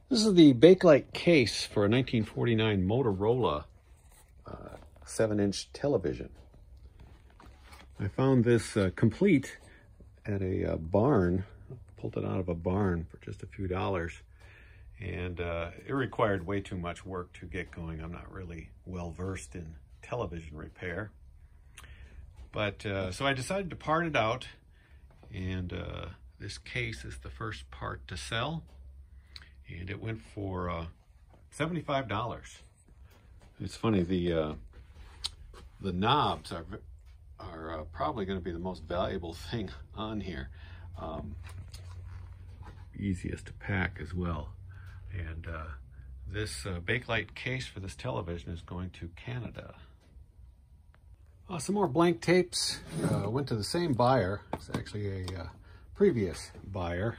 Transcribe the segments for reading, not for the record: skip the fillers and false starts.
This is the bakelite case for a 1949 Motorola 7-inch television. I found this complete at a barn, pulled it out of a barn for just a few dollars, and it required way too much work to get going. I'm not really well versed in television repair, but so I decided to part it out, and this case is the first part to sell. And it went for $75. It's funny, the knobs are probably going to be the most valuable thing on here. Easiest to pack as well. And this bakelite case for this television is going to Canada. Some more blank tapes. Went to the same buyer. It's actually a previous buyer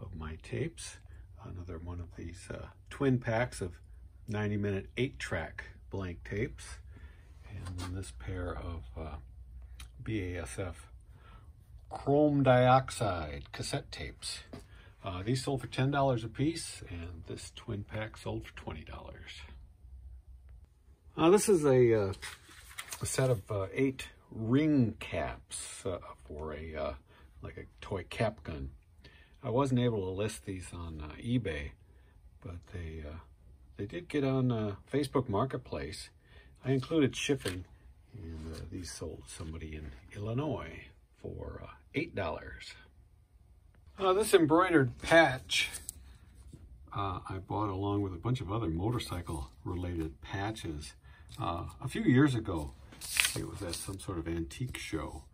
of my tapes. Another one of these twin packs of 90-minute 8-track blank tapes, and then this pair of BASF chrome dioxide cassette tapes. These sold for $10 a piece, and this twin pack sold for $20. This is a set of 8 ring caps for like a toy cap gun. I wasn't able to list these on eBay, but they did get on Facebook Marketplace. I included shipping, and these sold somebody in Illinois for $8. This embroidered patch I bought along with a bunch of other motorcycle-related patches a few years ago. It was at some sort of antique show.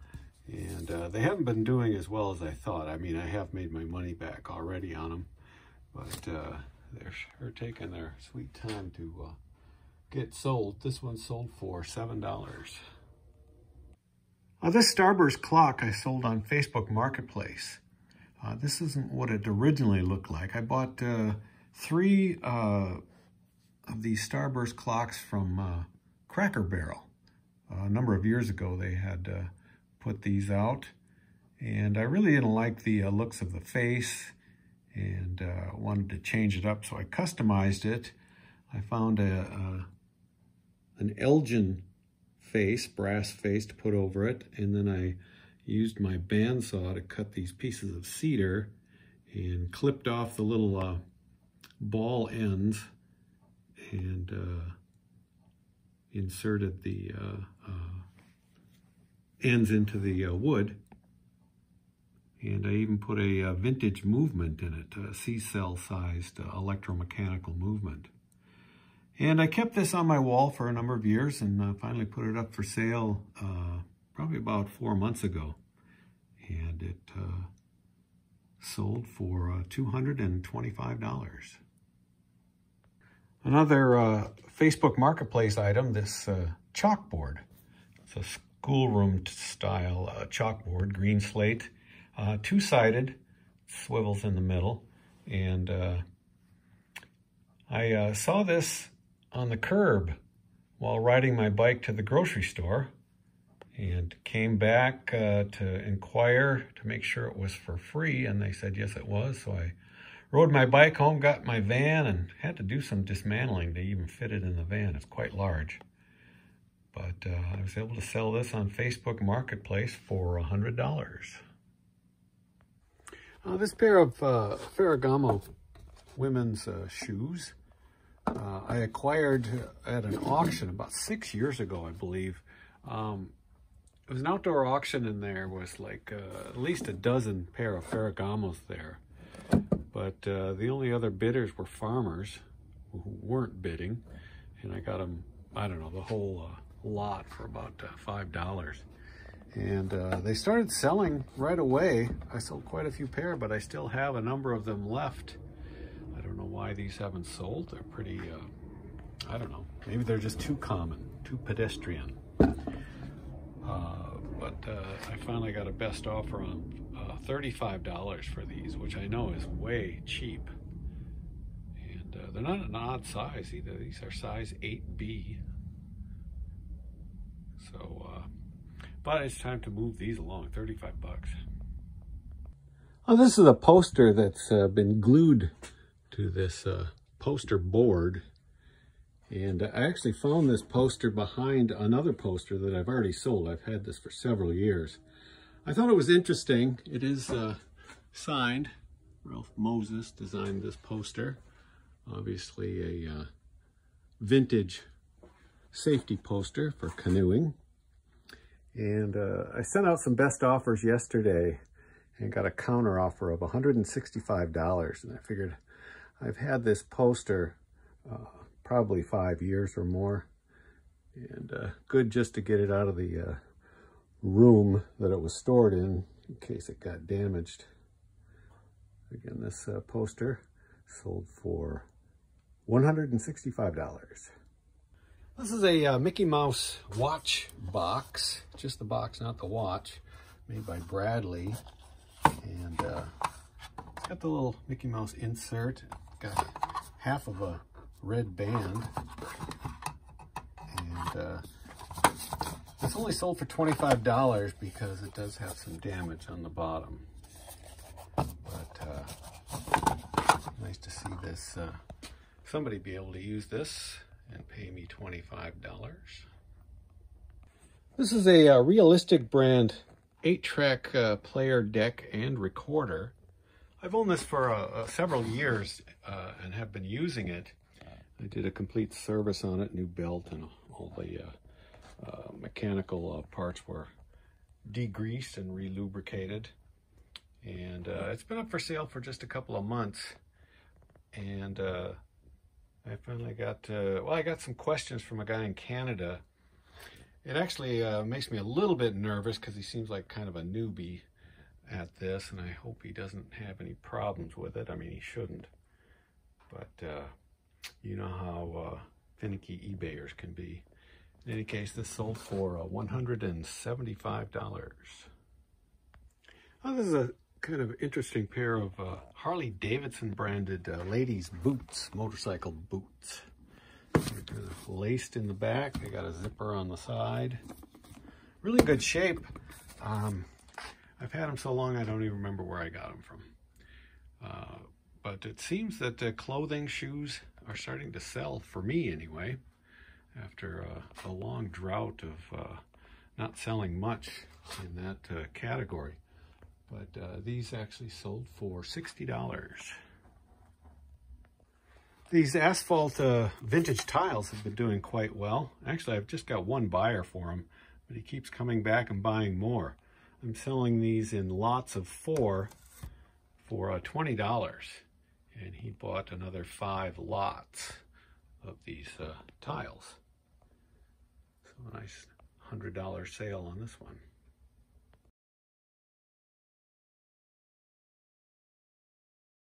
And they haven't been doing as well as I thought. I mean, I have made my money back already on them, but they're sure taking their sweet time to get sold. This one sold for $7. This Starburst clock I sold on Facebook Marketplace. This isn't what it originally looked like. I bought 3 of these Starburst clocks from Cracker Barrel. A number of years ago, they had put these out, and I really didn't like the looks of the face, and wanted to change it up, so I customized it. I found an Elgin face, brass face, to put over it, and then I used my bandsaw to cut these pieces of cedar and clipped off the little ball ends and inserted the ends into the wood, and I even put a vintage movement in it, a C-cell sized electromechanical movement. And I kept this on my wall for a number of years, and finally put it up for sale probably about 4 months ago, and it sold for $225. Another Facebook Marketplace item, this chalkboard. It's a schoolroom style chalkboard, green slate, 2-sided, swivels in the middle. And I saw this on the curb while riding my bike to the grocery store, and came back to inquire to make sure it was for free, and they said yes it was. So I rode my bike home, got my van, and had to do some dismantling to even fit it in the van. It's quite large. But I was able to sell this on Facebook Marketplace for $100. This pair of Ferragamo women's shoes I acquired at an auction about 6 years ago, I believe. It was an outdoor auction, and there was like at least a dozen pair of Ferragamos there. But the only other bidders were farmers who weren't bidding, and I got them, I don't know, the whole lot for about $5. And they started selling right away. I sold quite a few pair, but I still have a number of them left. I don't know why these haven't sold. They're pretty, I don't know, maybe they're just too common, too pedestrian. But I finally got a best offer on $35 for these, which I know is way cheap. And they're not an odd size either. These are size 8B. So, but it's time to move these along, 35 bucks. Oh, this is a poster that's been glued to this poster board. And I actually found this poster behind another poster that I've already sold. I've had this for several years. I thought it was interesting. It is signed. Ralph Moses designed this poster. Obviously a vintage safety poster for canoeing. And I sent out some best offers yesterday and got a counter offer of $165. And I figured I've had this poster probably 5 years or more. And good just to get it out of the room that it was stored in case it got damaged. Again, this poster sold for $165. This is a Mickey Mouse watch box, just the box, not the watch, made by Bradley. And it's got the little Mickey Mouse insert. Got half of a red band. And it's only sold for $25 because it does have some damage on the bottom. But nice to see this, somebody be able to use this and pay me $25. This is a Realistic brand 8-track player deck and recorder. I've owned this for several years and have been using it. I did a complete service on it, new belt, and all the mechanical parts were degreased and re-lubricated. And it's been up for sale for just a couple of months. And I finally got, well, I got some questions from a guy in Canada. It actually makes me a little bit nervous because he seems like kind of a newbie at this, and I hope he doesn't have any problems with it. I mean, he shouldn't. But you know how finicky eBayers can be. In any case, this sold for $175. Oh, this is a kind of interesting pair of Harley Davidson branded ladies boots, motorcycle boots. They're kind of laced in the back. They got a zipper on the side. Really good shape. I've had them so long I don't even remember where I got them from. But it seems that clothing, shoes are starting to sell, for me anyway, after a long drought of not selling much in that category. But these actually sold for $60. These asphalt vintage tiles have been doing quite well. Actually, I've just got one buyer for them, but he keeps coming back and buying more. I'm selling these in lots of 4 for $20. And he bought another 5 lots of these tiles. So a nice $100 sale on this one.